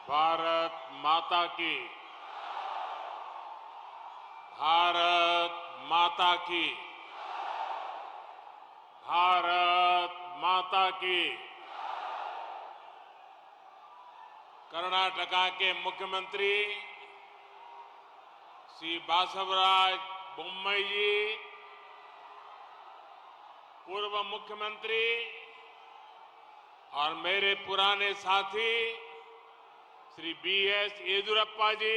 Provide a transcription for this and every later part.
भारत माता की। भारत माता की। भारत माता की। कर्नाटका के मुख्यमंत्री श्री बासवराज बोम्मई जी, पूर्व मुख्यमंत्री और मेरे पुराने साथी श्री बीएस येदियुरप्पा जी,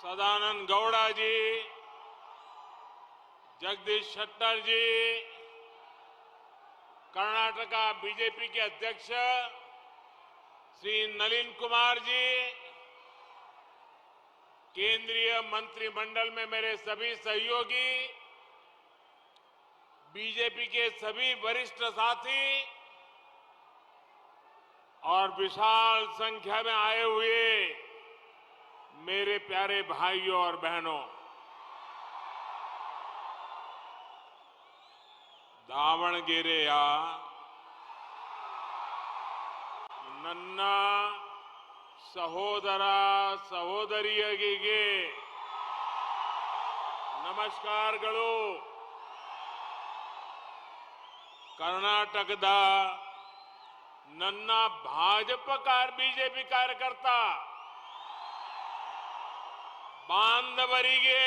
सदानंद गौड़ा जी, जगदीश शेट्टर जी, कर्नाटका बीजेपी के अध्यक्ष श्री नलिन कुमार जी, केंद्रीय मंत्रिमंडल में मेरे सभी सहयोगी, बीजेपी के सभी वरिष्ठ साथी और विशाल संख्या में आए हुए मेरे प्यारे भाइयों और बहनों, दावणगेरेಯ ನನ್ನ ಸಹೋದರ ಸಹೋದರಿಯರಿಗೆ ನಮಸ್ಕಾರಗಳು. ಕರ್ನಾಟಕದ ನನ್ನ ಬಿಜೆಪಿ ಕಾರ್ಯಕರ್ತ ಬಾಂಧವರಿಗೆ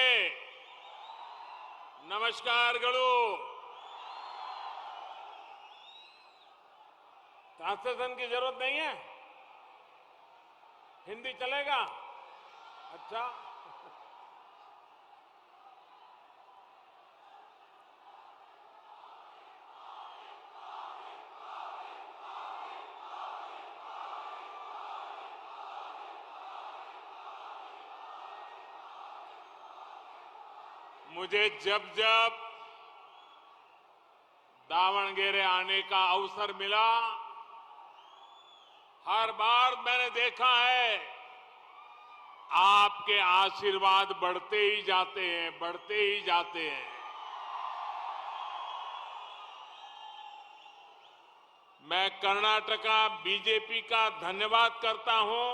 ನಮಸ್ಕಾರಗಳು. ट्रांसलेशन की जरूरत नहीं है, हिंदी चलेगा? अच्छा, मुझे जब जब दावणगेरे आने का अवसर मिला, हर बार मैंने देखा है आपके आशीर्वाद बढ़ते ही जाते हैं, बढ़ते ही जाते हैं. मैं कर्नाटका बीजेपी का धन्यवाद करता हूं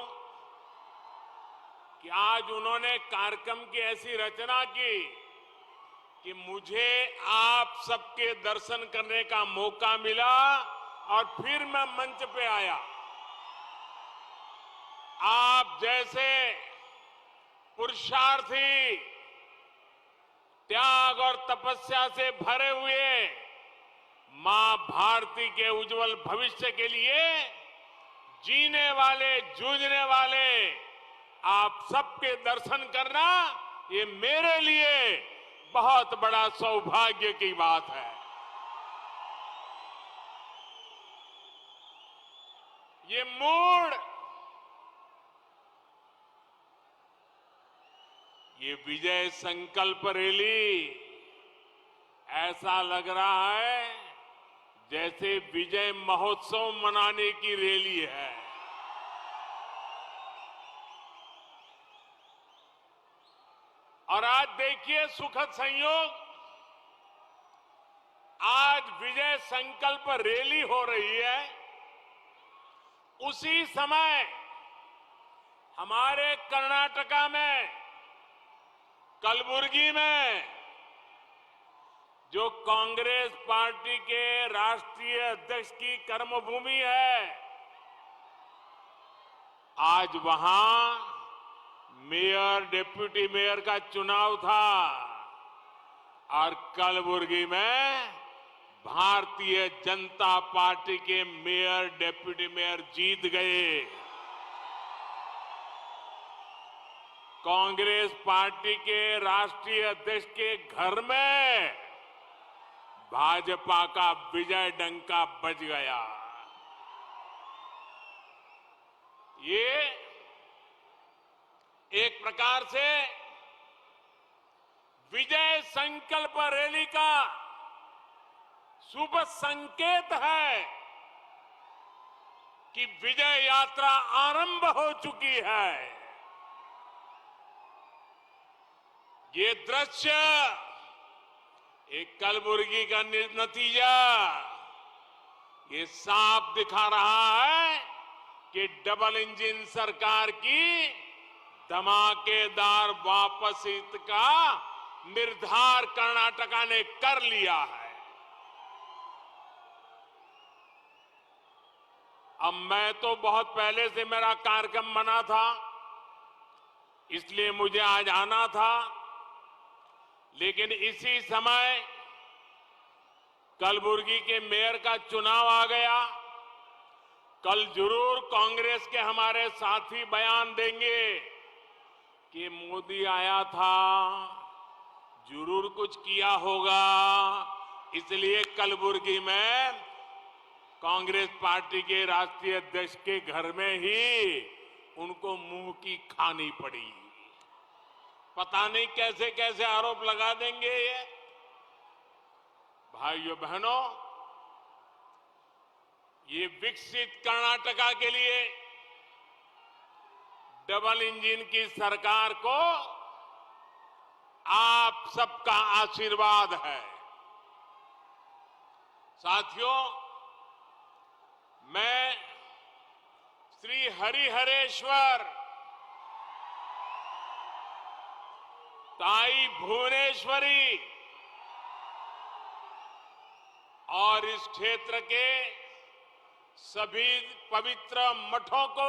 कि आज उन्होंने कार्यक्रम की ऐसी रचना की कि मुझे आप सबके दर्शन करने का मौका मिला और फिर मैं मंच पे आया. आप जैसे पुरुषार्थी, त्याग और तपस्या से भरे हुए मां भारती के उज्जवल भविष्य के लिए जीने वाले, जूझने वाले आप सबके दर्शन करना, ये मेरे लिए बहुत बड़ा सौभाग्य की बात है. ये मूड, ये विजय संकल्प रैली ऐसा लग रहा है जैसे विजय महोत्सव मनाने की रैली है. और आज देखिए सुखद संयोग, आज विजय संकल्प रैली हो रही है, उसी समय हमारे कर्नाटका में कलबुर्गी में जो कांग्रेस पार्टी के राष्ट्रीय अध्यक्ष की कर्मभूमि है, आज वहां मेयर, डिप्टी मेयर का चुनाव था और कलबुर्गी में भारतीय जनता पार्टी के मेयर, डिप्टी मेयर जीत गए. कांग्रेस पार्टी के राष्ट्रीय अध्यक्ष के घर में भाजपा का विजय डंका बज गया. ये एक प्रकार से विजय संकल्प रैली का शुभ संकेत है कि विजय यात्रा आरंभ हो चुकी है. ये दृश्य एक कलबुर्गी का नतीजा ये साफ दिखा रहा है कि डबल इंजन सरकार की धमाकेदार वापसी का निर्धार कर्नाटका ने कर लिया है। अब मैं तो बहुत पहले से मेरा कार्यक्रम बना था, इसलिए मुझे आज आना था, लेकिन इसी समय कलबुर्गी के मेयर का चुनाव आ गया। कल जरूर कांग्रेस के हमारे साथी बयान देंगे कि मोदी आया था, जरूर कुछ किया होगा, इसलिए कलबुर्गी में कांग्रेस पार्टी के राष्ट्रीय अध्यक्ष के घर में ही उनको मुंह की खानी पड़ी। पता नहीं कैसे कैसे आरोप लगा देंगे ये। भाइयों बहनों, ये विकसित कर्नाटका के लिए डबल इंजन की सरकार को आप सबका आशीर्वाद है। साथियों, मैं श्री हरिहरेश्वर ताई भुवनेश्वरी और इस क्षेत्र के सभी पवित्र मठों को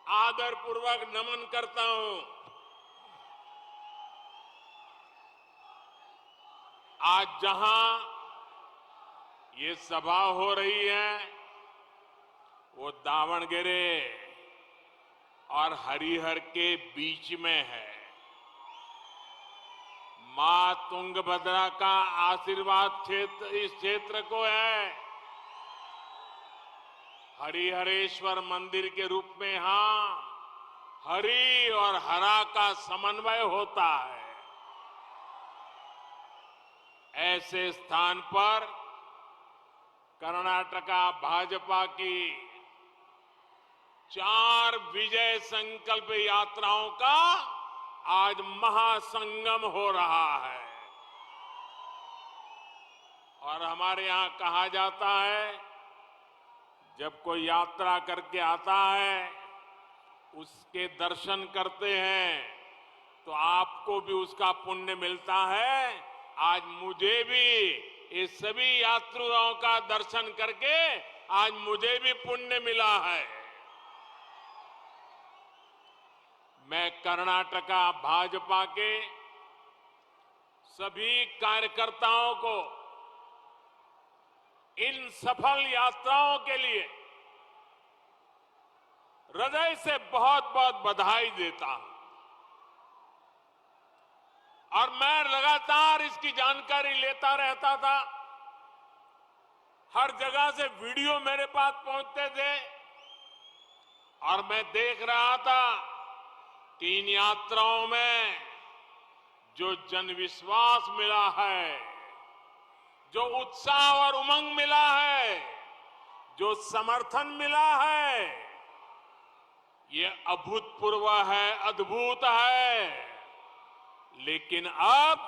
आदरपूर्वक नमन करता हूं। आज जहां ये सभा हो रही है वो दावणगेरे और हरिहर के बीच में है। मां तुंगभद्रा का आशीर्वाद क्षेत्र इस क्षेत्र को है। हरिहरेश्वर मंदिर के रूप में यहां हरि और हरा का समन्वय होता है। ऐसे स्थान पर कर्नाटका भाजपा की 4 विजय संकल्प यात्राओं का आज महासंगम हो रहा है। और हमारे यहां कहा जाता है, जब कोई यात्रा करके आता है, उसके दर्शन करते हैं तो आपको भी उसका पुण्य मिलता है। आज मुझे भी ये सभी यात्रियों का दर्शन करके आज मुझे भी पुण्य मिला है। मैं कर्नाटका भाजपा के सभी कार्यकर्ताओं को इन सफल यात्राओं के लिए हृदय से बहुत बहुत बधाई देता हूं। और मैं लगातार इसकी जानकारी लेता रहता था। हर जगह से वीडियो मेरे पास पहुंचते थे और मैं देख रहा था कि इन यात्राओं में जो जनविश्वास मिला है, जो उत्साह और उमंग मिला है, जो समर्थन मिला है, ये अभूतपूर्व है, अद्भुत है। लेकिन अब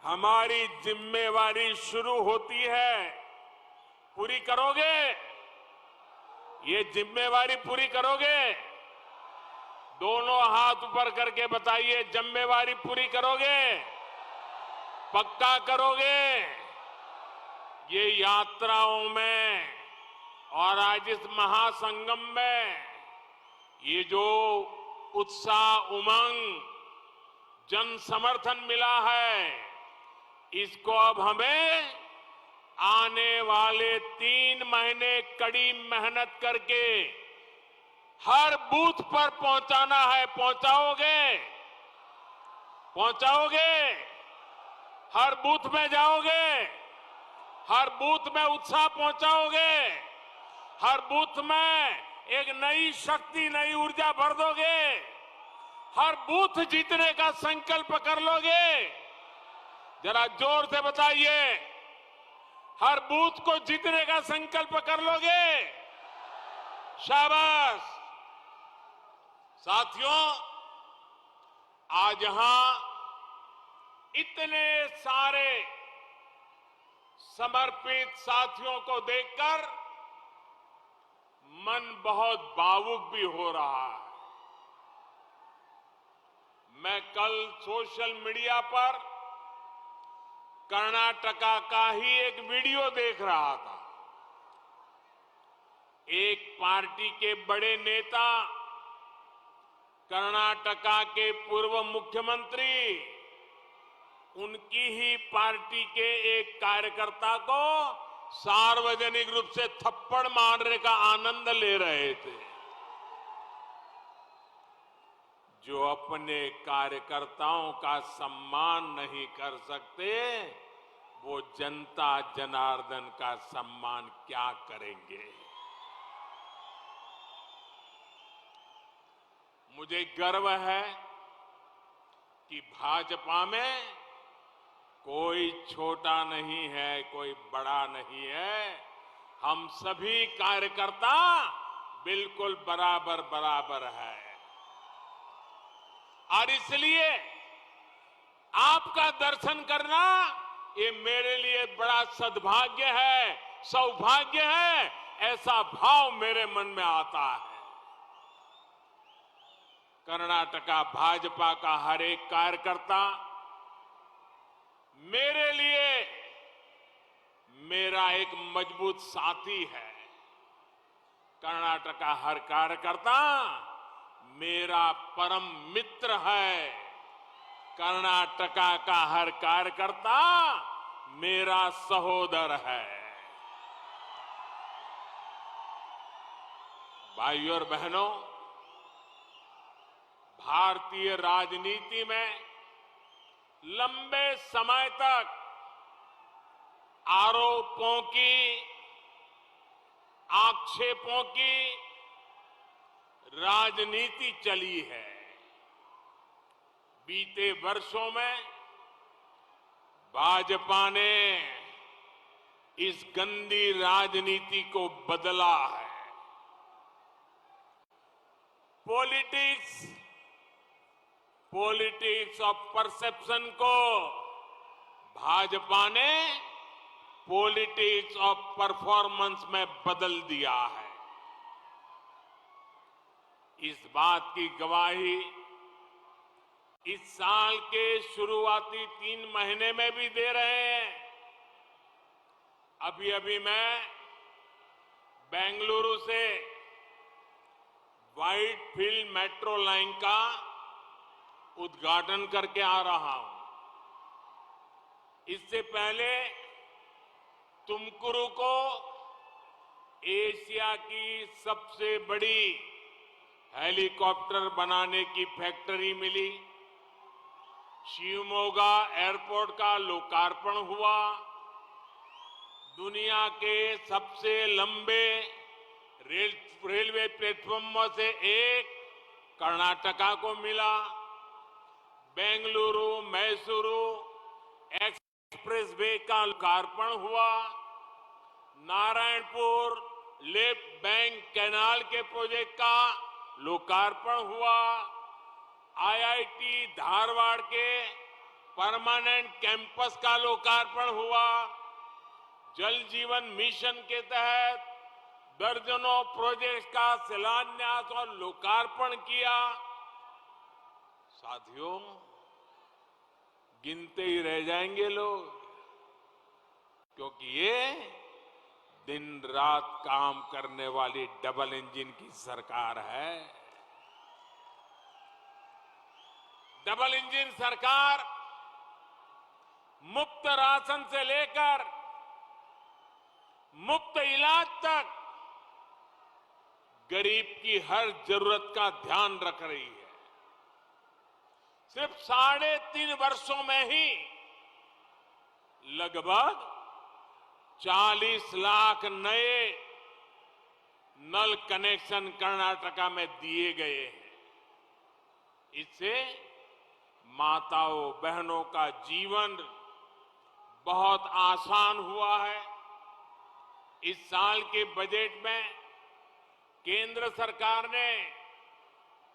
हमारी जिम्मेवारी शुरू होती है। पूरी करोगे? ये जिम्मेवारी पूरी करोगे? दोनों हाथ ऊपर करके बताइए, जिम्मेवारी पूरी करोगे? पक्का करोगे? ये यात्राओं में और आज इस महासंगम में ये जो उत्साह, उमंग, जन समर्थन मिला है, इसको अब हमें आने वाले 3 महीने कड़ी मेहनत करके हर बूथ पर पहुंचाना है। पहुंचाओगे? पहुंचाओगे? हर बूथ में जाओगे? हर बूथ में उत्साह पहुंचाओगे? हर बूथ में एक नई शक्ति, नई ऊर्जा भर दोगे? हर बूथ जीतने का संकल्प कर लोगे? जरा जोर से बताइए, हर बूथ को जीतने का संकल्प कर लोगे? शाबाश। साथियों, आज यहां इतने सारे समर्पित साथियों को देखकर मन बहुत भावुक भी हो रहा है। मैं कल सोशल मीडिया पर कर्नाटका का ही एक वीडियो देख रहा था। एक पार्टी के बड़े नेता, कर्नाटका के पूर्व मुख्यमंत्री, उनकी ही पार्टी के एक कार्यकर्ता को सार्वजनिक रूप से थप्पड़ मारने का आनंद ले रहे थे। जो अपने कार्यकर्ताओं का सम्मान नहीं कर सकते, वो जनता जनार्दन का सम्मान क्या करेंगे। मुझे गर्व है कि भाजपा में कोई छोटा नहीं है, कोई बड़ा नहीं है। हम सभी कार्यकर्ता बिल्कुल बराबर बराबर है। और इसलिए आपका दर्शन करना ये मेरे लिए बड़ा सद्भाग्य है, सौभाग्य है। ऐसा भाव मेरे मन में आता है। कर्नाटका भाजपा का हर एक कार्यकर्ता मेरे लिए मेरा एक मजबूत साथी है। कर्नाटका हर कार्यकर्ता मेरा परम मित्र है। कर्नाटका का हर कार्यकर्ता मेरा सहोदर है। भाइयों और बहनों, भारतीय राजनीति में लंबे समय तक आरोपों की, आक्षेपों की राजनीति चली है। बीते वर्षों में भाजपा ने इस गंदी राजनीति को बदला है। पॉलिटिक्स ऑफ परसेप्शन को भाजपा ने पॉलिटिक्स ऑफ परफॉर्मेंस में बदल दिया है। इस बात की गवाही इस साल के शुरुआती 3 महीने में भी दे रहे हैं। अभी अभी मैं बेंगलुरु से व्हाइट फील्ड मेट्रो लाइन का उद्घाटन करके आ रहा हूं। इससे पहले तुमकुरु को एशिया की सबसे बड़ी हेलीकॉप्टर बनाने की फैक्ट्री मिली। शिवमोगा एयरपोर्ट का लोकार्पण हुआ। दुनिया के सबसे लंबे रेलवे प्लेटफॉर्म से एक कर्नाटका को मिला। बेंगलुरु मैसूरू एक्सप्रेस वे का लोकार्पण हुआ। नारायणपुर लेफ्ट बैंक कैनाल के प्रोजेक्ट का लोकार्पण हुआ। आईआईटी धारवाड़ के परमानेंट कैंपस का लोकार्पण हुआ। जल जीवन मिशन के तहत दर्जनों प्रोजेक्ट का शिलान्यास और लोकार्पण किया। साथियों, गिनते ही रह जाएंगे लोग, क्योंकि ये दिन रात काम करने वाली डबल इंजन की सरकार है। डबल इंजन सरकार मुफ्त राशन से लेकर मुफ्त इलाज तक गरीब की हर जरूरत का ध्यान रख रही है। सिर्फ 3.5 वर्षों में ही लगभग 40 लाख नए नल कनेक्शन कर्नाटका में दिए गए हैं। इससे माताओं बहनों का जीवन बहुत आसान हुआ है। इस साल के बजट में केंद्र सरकार ने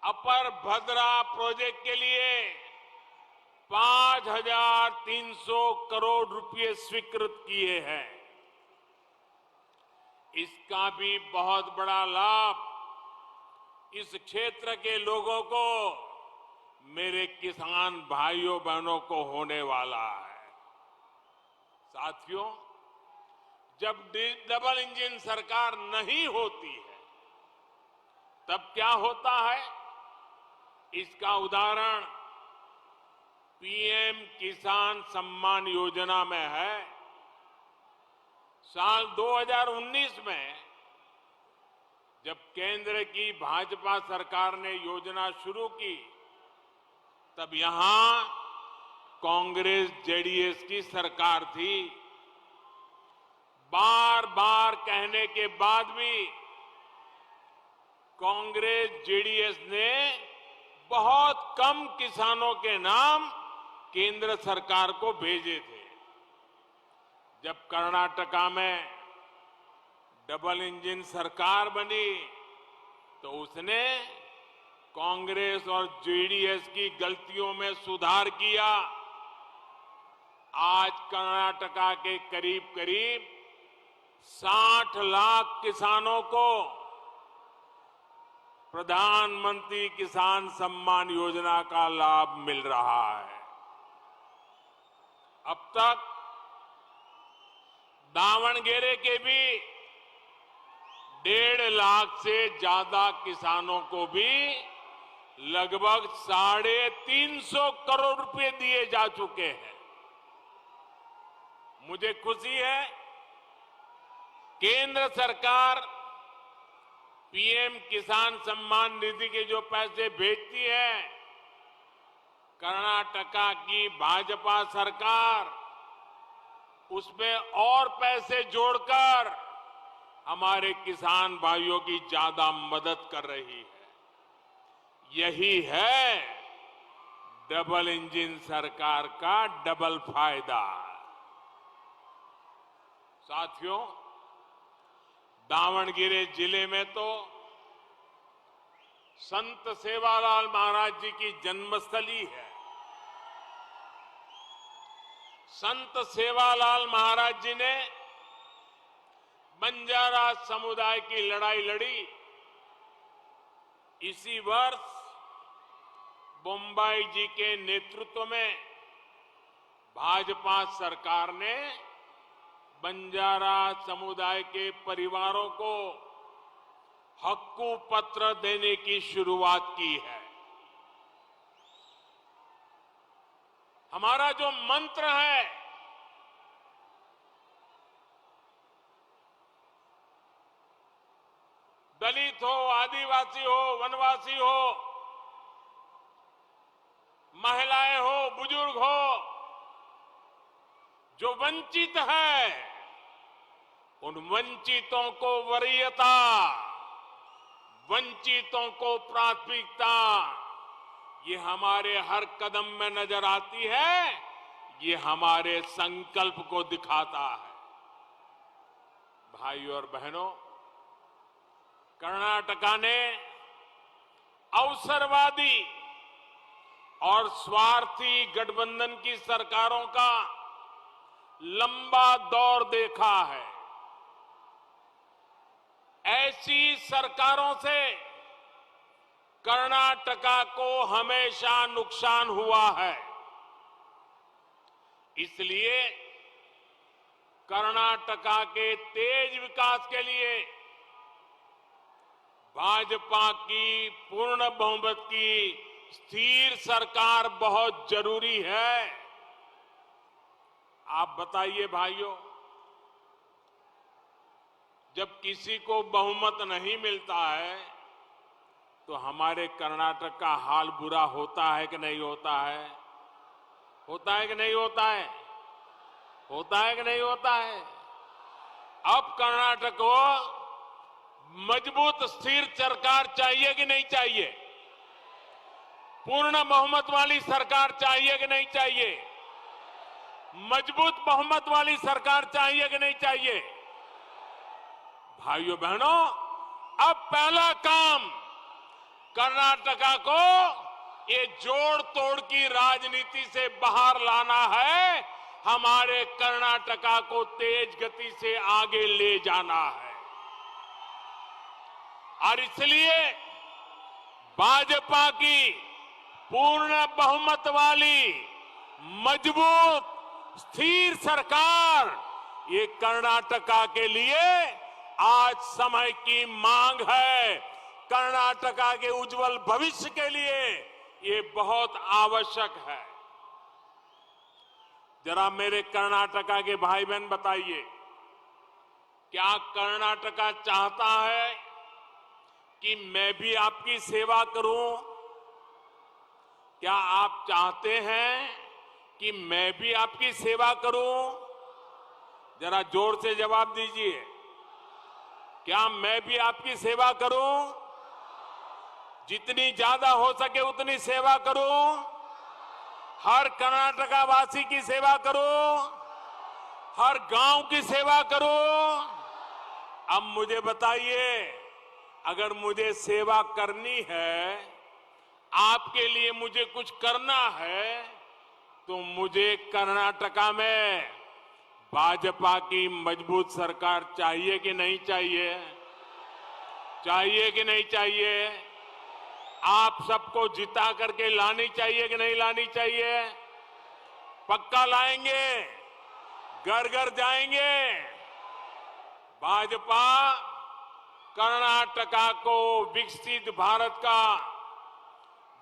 अपर भद्रा प्रोजेक्ट के लिए 5,300 करोड़ रुपए स्वीकृत किए हैं। इसका भी बहुत बड़ा लाभ इस क्षेत्र के लोगों को, मेरे किसान भाइयों बहनों को होने वाला है। साथियों, जब डबल इंजन सरकार नहीं होती है तब क्या होता है, इसका उदाहरण पीएम किसान सम्मान योजना में है। साल 2019 में जब केंद्र की भाजपा सरकार ने योजना शुरू की, तब यहां कांग्रेस जेडीएस की सरकार थी। बार बार कहने के बाद भी कांग्रेस जेडीएस ने बहुत कम किसानों के नाम केंद्र सरकार को भेजे थे। जब कर्नाटका में डबल इंजन सरकार बनी तो उसने कांग्रेस और जेडीएस की गलतियों में सुधार किया। आज कर्नाटका के करीब करीब 60 लाख किसानों को प्रधानमंत्री किसान सम्मान योजना का लाभ मिल रहा है। अब तक दावणगेरे के भी 1.5 लाख से ज्यादा किसानों को भी लगभग 350 करोड़ रुपए दिए जा चुके हैं। मुझे खुशी है, केंद्र सरकार पीएम किसान सम्मान निधि के जो पैसे भेजती है, कर्नाटका की भाजपा सरकार उसमें और पैसे जोड़कर हमारे किसान भाइयों की ज्यादा मदद कर रही है। यही है डबल इंजन सरकार का डबल फायदा। साथियों, दावणगेरे जिले में तो संत सेवालाल महाराज जी की जन्मस्थली है। संत सेवालाल महाराज जी ने बंजारा समुदाय की लड़ाई लड़ी। इसी वर्ष बोम्बाई जी के नेतृत्व में भाजपा सरकार ने बंजारा समुदाय के परिवारों को हक्कू पत्र देने की शुरुआत की है। हमारा जो मंत्र है, दलित हो, आदिवासी हो, वनवासी हो, महिलाएं हो, बुजुर्ग हो, जो वंचित है, उन वंचितों को वरीयता, वंचितों को प्राथमिकता, ये हमारे हर कदम में नजर आती है। ये हमारे संकल्प को दिखाता है। भाइयों और बहनों, कर्नाटका ने अवसरवादी और स्वार्थी गठबंधन की सरकारों का लंबा दौर देखा है। ऐसी सरकारों से कर्नाटका को हमेशा नुकसान हुआ है। इसलिए कर्नाटका के तेज विकास के लिए भाजपा की पूर्ण बहुमत की स्थिर सरकार बहुत जरूरी है। आप बताइए भाइयों, जब किसी को बहुमत नहीं मिलता है तो हमारे कर्नाटक का हाल बुरा होता है कि नहीं होता है? होता है कि नहीं होता है? होता है कि नहीं होता है? अब कर्नाटक को मजबूत स्थिर सरकार चाहिए कि नहीं चाहिए? पूर्ण बहुमत वाली सरकार चाहिए कि नहीं चाहिए? मजबूत बहुमत वाली सरकार चाहिए कि नहीं चाहिए? भाइयों बहनों, अब पहला काम कर्नाटका को ये जोड़ तोड़ की राजनीति से बाहर लाना है, हमारे कर्नाटका को तेज गति से आगे ले जाना है। और इसलिए भाजपा की पूर्ण बहुमत वाली मजबूत स्थिर सरकार ये कर्नाटका के लिए आज समय की मांग है। कर्नाटका के उज्जवल भविष्य के लिए ये बहुत आवश्यक है। जरा मेरे कर्नाटका के भाई बहन बताइए, क्या कर्नाटका चाहता है कि मैं भी आपकी सेवा करूं? क्या आप चाहते हैं कि मैं भी आपकी सेवा करूं? जरा जोर से जवाब दीजिए। क्या मैं भी आपकी सेवा करूं? जितनी ज्यादा हो सके उतनी सेवा करूं, हर कर्नाटका वासी की सेवा करूं, हर गांव की सेवा करूं। अब मुझे बताइए, अगर मुझे सेवा करनी है, आपके लिए मुझे कुछ करना है, तो मुझे कर्नाटका में भाजपा की मजबूत सरकार चाहिए कि नहीं चाहिए? चाहिए कि नहीं चाहिए? आप सबको जिता करके लानी चाहिए कि नहीं लानी चाहिए? पक्का लाएंगे, घर घर जाएंगे। भाजपा कर्नाटका को विकसित भारत का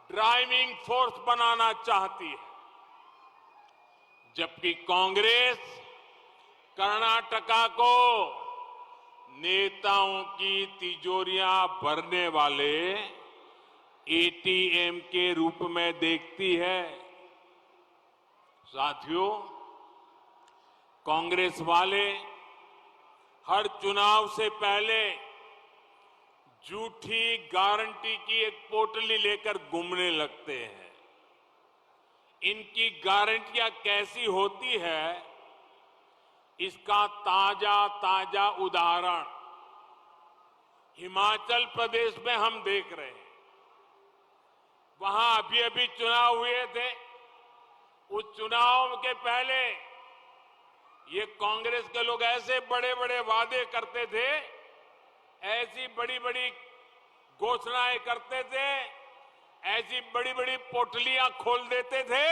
ड्राइविंग फोर्स बनाना चाहती है, जबकि कांग्रेस कर्नाटका को नेताओं की तिजोरियां भरने वाले एटीएम के रूप में देखती है। साथियों, कांग्रेस वाले हर चुनाव से पहले झूठी गारंटी की एक पोटली लेकर घूमने लगते हैं। इनकी गारंटियां कैसी होती है, इसका ताजा उदाहरण हिमाचल प्रदेश में हम देख रहे हैं। वहां अभी चुनाव हुए थे। उस चुनाव के पहले ये कांग्रेस के लोग ऐसे बड़े बड़े वादे करते थे, ऐसी बड़ी बड़ी घोषणाएं करते थे, ऐसी बड़ी बड़ी पोटलियां खोल देते थे।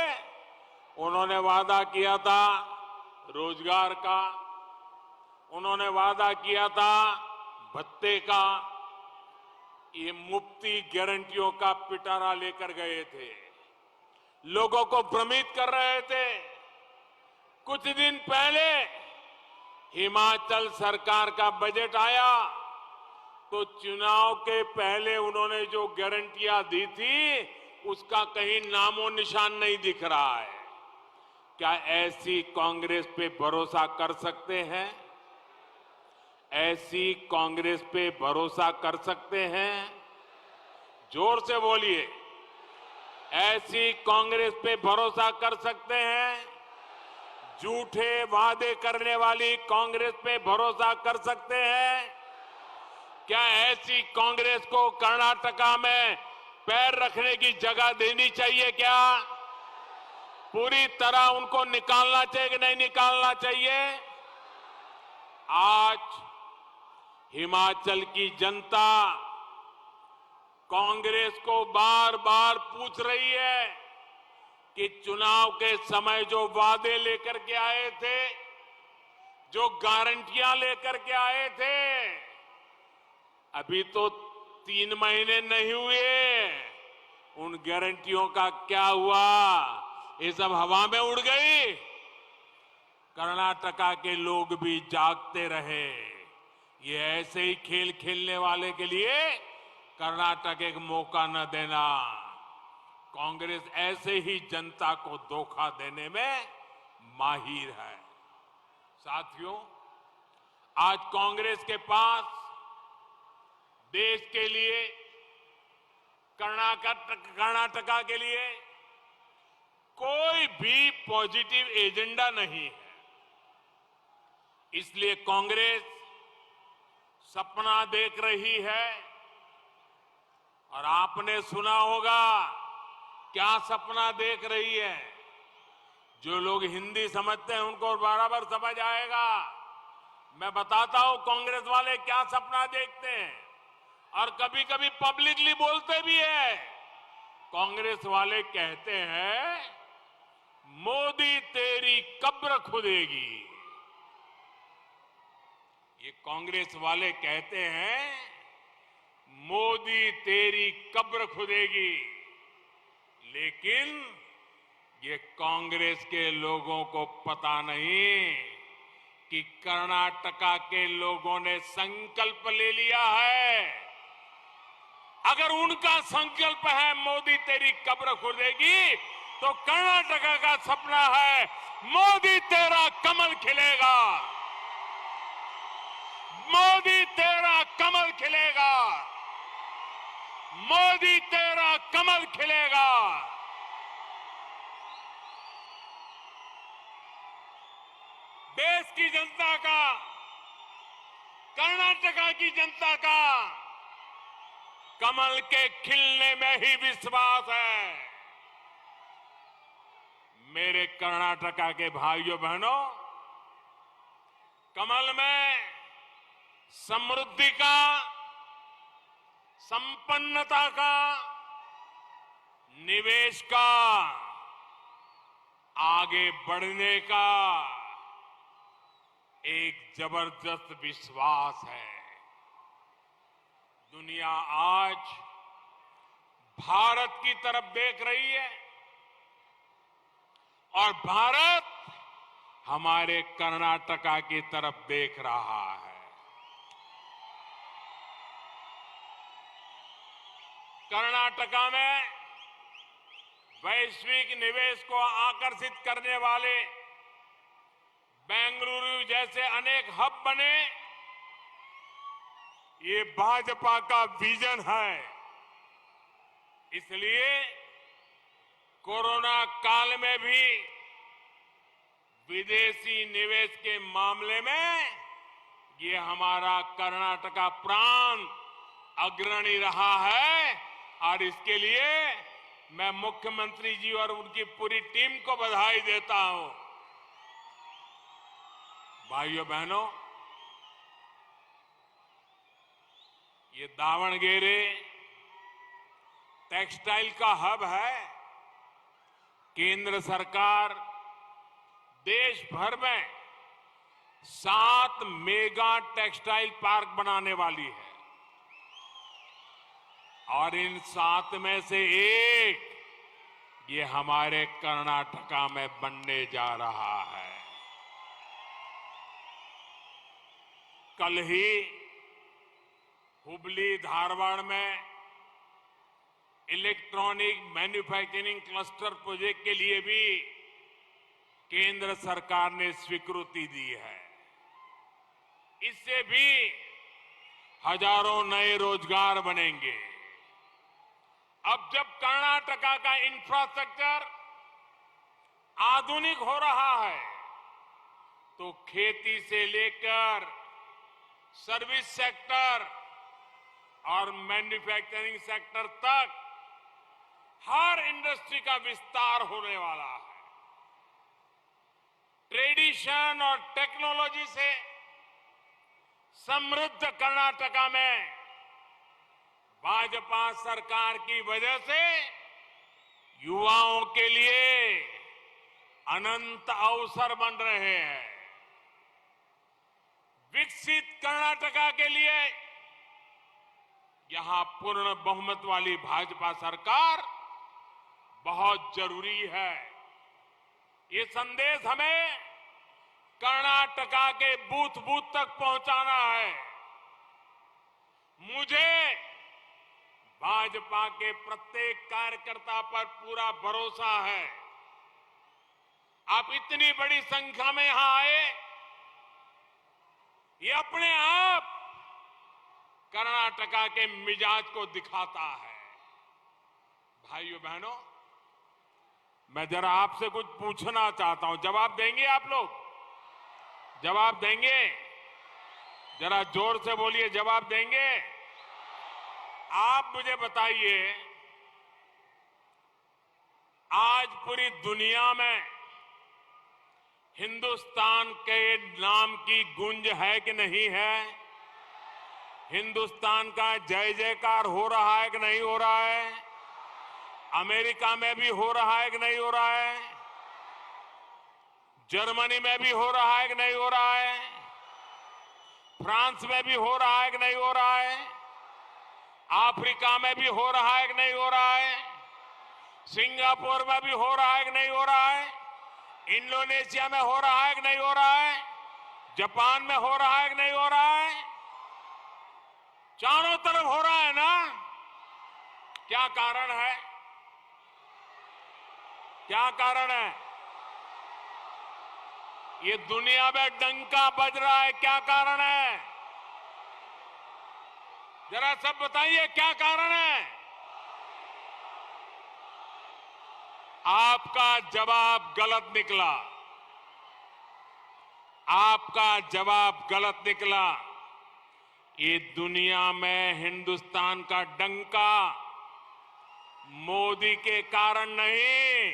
उन्होंने वादा किया था रोजगार का, उन्होंने वादा किया था भत्ते का, ये मुफ्ती गारंटियों का पिटारा लेकर गए थे, लोगों को भ्रमित कर रहे थे। कुछ दिन पहले हिमाचल सरकार का बजट आया तो चुनाव के पहले उन्होंने जो गारंटियां दी थी, उसका कहीं नामो निशान नहीं दिख रहा है। क्या ऐसी कांग्रेस पे भरोसा कर सकते हैं? ऐसी कांग्रेस पे भरोसा कर सकते हैं? जोर से बोलिए, ऐसी कांग्रेस पे भरोसा कर सकते हैं? झूठे वादे करने वाली कांग्रेस पे भरोसा कर सकते हैं? क्या ऐसी कांग्रेस को कर्नाटका में पैर रखने की जगह देनी चाहिए? क्या पूरी तरह उनको निकालना चाहिए कि नहीं निकालना चाहिए? आज हिमाचल की जनता कांग्रेस को बार बार पूछ रही है कि चुनाव के समय जो वादे लेकर के आए थे, जो गारंटियां लेकर के आए थे, अभी तो 3 महीने नहीं हुए, उन गारंटियों का क्या हुआ? ये सब हवा में उड़ गई। कर्नाटका के लोग भी जागते रहे। ये ऐसे ही खेल खेलने वाले के लिए कर्नाटक एक मौका न देना। कांग्रेस ऐसे ही जनता को धोखा देने में माहिर है। साथियों, आज कांग्रेस के पास देश के लिए, कर्नाटका के लिए कोई भी पॉजिटिव एजेंडा नहीं है। इसलिए कांग्रेस सपना देख रही है। और आपने सुना होगा क्या सपना देख रही है? जो लोग हिंदी समझते हैं उनको बराबर समझ आएगा। मैं बताता हूं कांग्रेस वाले क्या सपना देखते हैं, और कभी कभी पब्लिकली बोलते भी है। कांग्रेस वाले कहते हैं मोदी तेरी कब्र खुदेगी। ये कांग्रेस वाले कहते हैं मोदी तेरी कब्र खुदेगी, लेकिन ये कांग्रेस के लोगों को पता नहीं कि कर्नाटका के लोगों ने संकल्प ले लिया है। अगर उनका संकल्प है मोदी तेरी कब्र खुदेगी, तो कर्नाटका का सपना है मोदी तेरा कमल खिलेगा, मोदी तेरा कमल खिलेगा, मोदी तेरा कमल खिलेगा। देश की जनता का, कर्नाटका की जनता का कमल के खिलने में ही विश्वास है। मेरे कर्नाटका के भाइयों बहनों, कमल में समृद्धि का, संपन्नता का, निवेश का, आगे बढ़ने का एक जबरदस्त विश्वास है। दुनिया आज भारत की तरफ देख रही है, और भारत हमारे कर्नाटका की तरफ देख रहा है। कर्नाटका में वैश्विक निवेश को आकर्षित करने वाले बेंगलुरु जैसे अनेक हब बने, ये भाजपा का विजन है। इसलिए कोरोना काल में भी विदेशी निवेश के मामले में ये हमारा कर्नाटका प्रांत अग्रणी रहा है, और इसके लिए मैं मुख्यमंत्री जी और उनकी पूरी टीम को बधाई देता हूं। भाइयों बहनों, ये दावणगेरे टेक्सटाइल का हब है। केंद्र सरकार देश भर में 7 मेगा टेक्सटाइल पार्क बनाने वाली है, और इन 7 में से एक ये हमारे कर्नाटका में बनने जा रहा है। कल ही हुबली धारवाड़ में इलेक्ट्रॉनिक मैन्युफैक्चरिंग क्लस्टर प्रोजेक्ट के लिए भी केंद्र सरकार ने स्वीकृति दी है। इससे भी हजारों नए रोजगार बनेंगे। अब जब कर्नाटका का इंफ्रास्ट्रक्चर आधुनिक हो रहा है, तो खेती से लेकर सर्विस सेक्टर और मैन्युफैक्चरिंग सेक्टर तक हर इंडस्ट्री का विस्तार होने वाला है। ट्रेडिशन और टेक्नोलॉजी से समृद्ध कर्नाटका में भाजपा सरकार की वजह से युवाओं के लिए अनंत अवसर बन रहे हैं। विकसित कर्नाटका के लिए यहां पूर्ण बहुमत वाली भाजपा सरकार बहुत जरूरी है। ये संदेश हमें कर्नाटका के बूथ बूथ तक पहुंचाना है। मुझे भाजपा के प्रत्येक कार्यकर्ता पर पूरा भरोसा है। आप इतनी बड़ी संख्या में यहां आए, ये अपने आप कर्नाटका के मिजाज को दिखाता है। भाइयों बहनों, मैं जरा आपसे कुछ पूछना चाहता हूं। जवाब देंगे आप लोग? जवाब देंगे? जरा जोर से बोलिए, जवाब देंगे? आप मुझे बताइए, आज पूरी दुनिया में हिंदुस्तान के नाम की गूंज है कि नहीं है? हिंदुस्तान का जय जयकार हो रहा है कि नहीं हो रहा है? अमेरिका में भी हो रहा है कि नहीं हो रहा है? जर्मनी में भी हो रहा है कि नहीं हो रहा है? फ्रांस में भी हो रहा है कि नहीं हो रहा है? अफ्रीका में भी हो रहा है कि नहीं हो रहा है? सिंगापुर में भी हो रहा है कि नहीं हो रहा है? इंडोनेशिया में हो रहा है कि नहीं हो रहा है? जापान में हो रहा है कि नहीं हो रहा है? चारों तरफ हो रहा है ना? क्या कारण है? क्या कारण है? ये दुनिया में डंका बज रहा है, क्या कारण है? जरा सब बताइए क्या कारण है? आपका जवाब गलत निकला। आपका जवाब गलत निकला। ये दुनिया में हिंदुस्तान का डंका मोदी के कारण नहीं,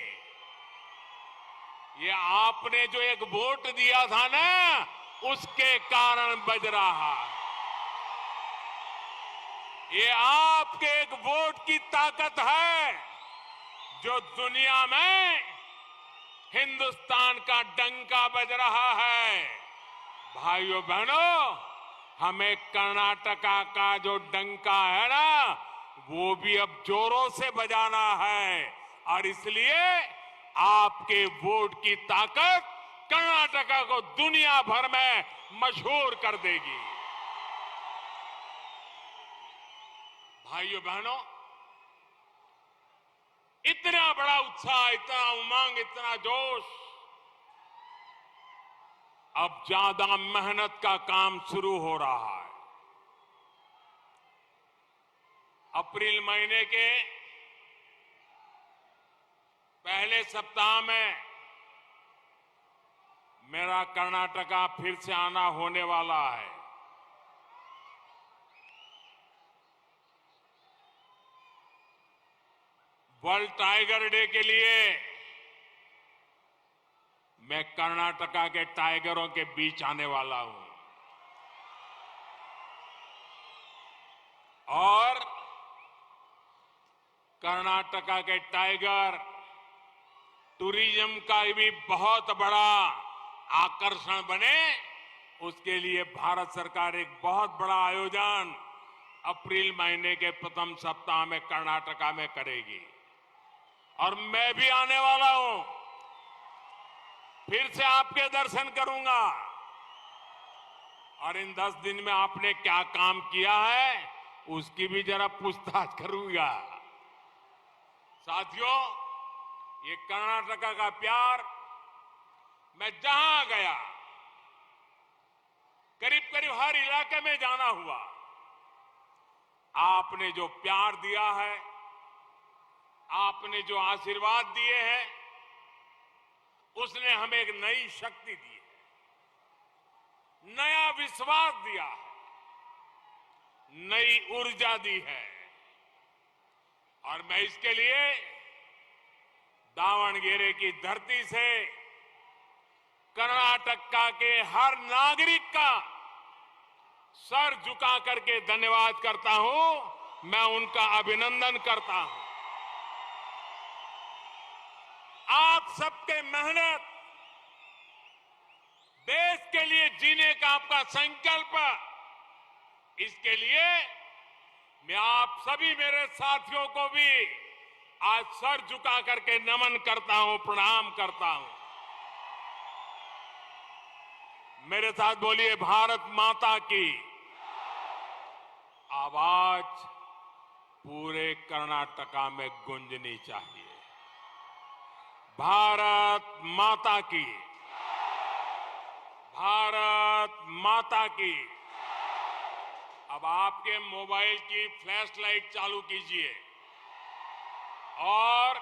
ये आपने जो एक वोट दिया था ना, उसके कारण बज रहा है। ये आपके एक वोट की ताकत है जो दुनिया में हिंदुस्तान का डंका बज रहा है। भाइयों बहनों, हमें कर्नाटका का जो डंका है ना, वो भी अब जोरों से बजाना है, और इसलिए आपके वोट की ताकत कर्नाटका को दुनिया भर में मशहूर कर देगी। भाइयों बहनों, इतना बड़ा उत्साह, इतना उमंग, इतना जोश, अब ज्यादा मेहनत का काम शुरू हो रहा है। अप्रैल महीने के पहले सप्ताह में मेरा कर्नाटका फिर से आना होने वाला है। वर्ल्ड टाइगर डे के लिए मैं कर्नाटका के टाइगरों के बीच आने वाला हूं, और कर्नाटका के टाइगर टूरिज्म का भी बहुत बड़ा आकर्षण बने, उसके लिए भारत सरकार एक बहुत बड़ा आयोजन अप्रैल महीने के प्रथम सप्ताह में कर्नाटका में करेगी, और मैं भी आने वाला हूं। फिर से आपके दर्शन करूंगा, और इन 10 दिन में आपने क्या काम किया है उसकी भी जरा पूछताछ करूंगा। साथियों, ये कर्नाटका का प्यार, मैं जहां गया, करीब करीब हर इलाके में जाना हुआ, आपने जो प्यार दिया है, आपने जो आशीर्वाद दिए हैं, उसने हमें एक नई शक्ति दी है, नया विश्वास दिया है, नई ऊर्जा दी है, और मैं इसके लिए दावणगेरे की धरती से कर्नाटका के हर नागरिक का सर झुका करके धन्यवाद करता हूं, मैं उनका अभिनंदन करता हूं। आप सबके मेहनत, देश के लिए जीने का आपका संकल्प, इसके लिए मैं आप सभी मेरे साथियों को भी आज सर झुका करके नमन करता हूं, प्रणाम करता हूं। मेरे साथ बोलिए, भारत माता की आवाज पूरे कर्नाटका में गूंजनी चाहिए। भारत माता की, भारत माता की। अब आपके मोबाइल की फ्लैश लाइट चालू कीजिए और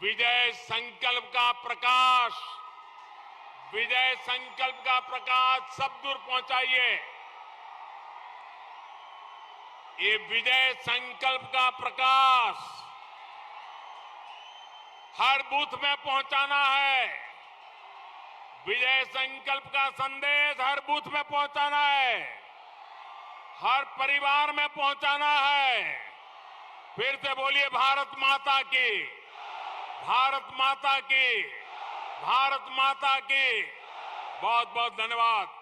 विजय संकल्प का प्रकाश, विजय संकल्प का प्रकाश सब दूर पहुंचाइए। ये विजय संकल्प का प्रकाश हर बूथ में पहुंचाना है। विजय संकल्प का संदेश हर बूथ में पहुंचाना है, हर परिवार में पहुंचाना है। फिर से बोलिए भारत माता की, भारत माता की, भारत माता की। बहुत बहुत धन्यवाद।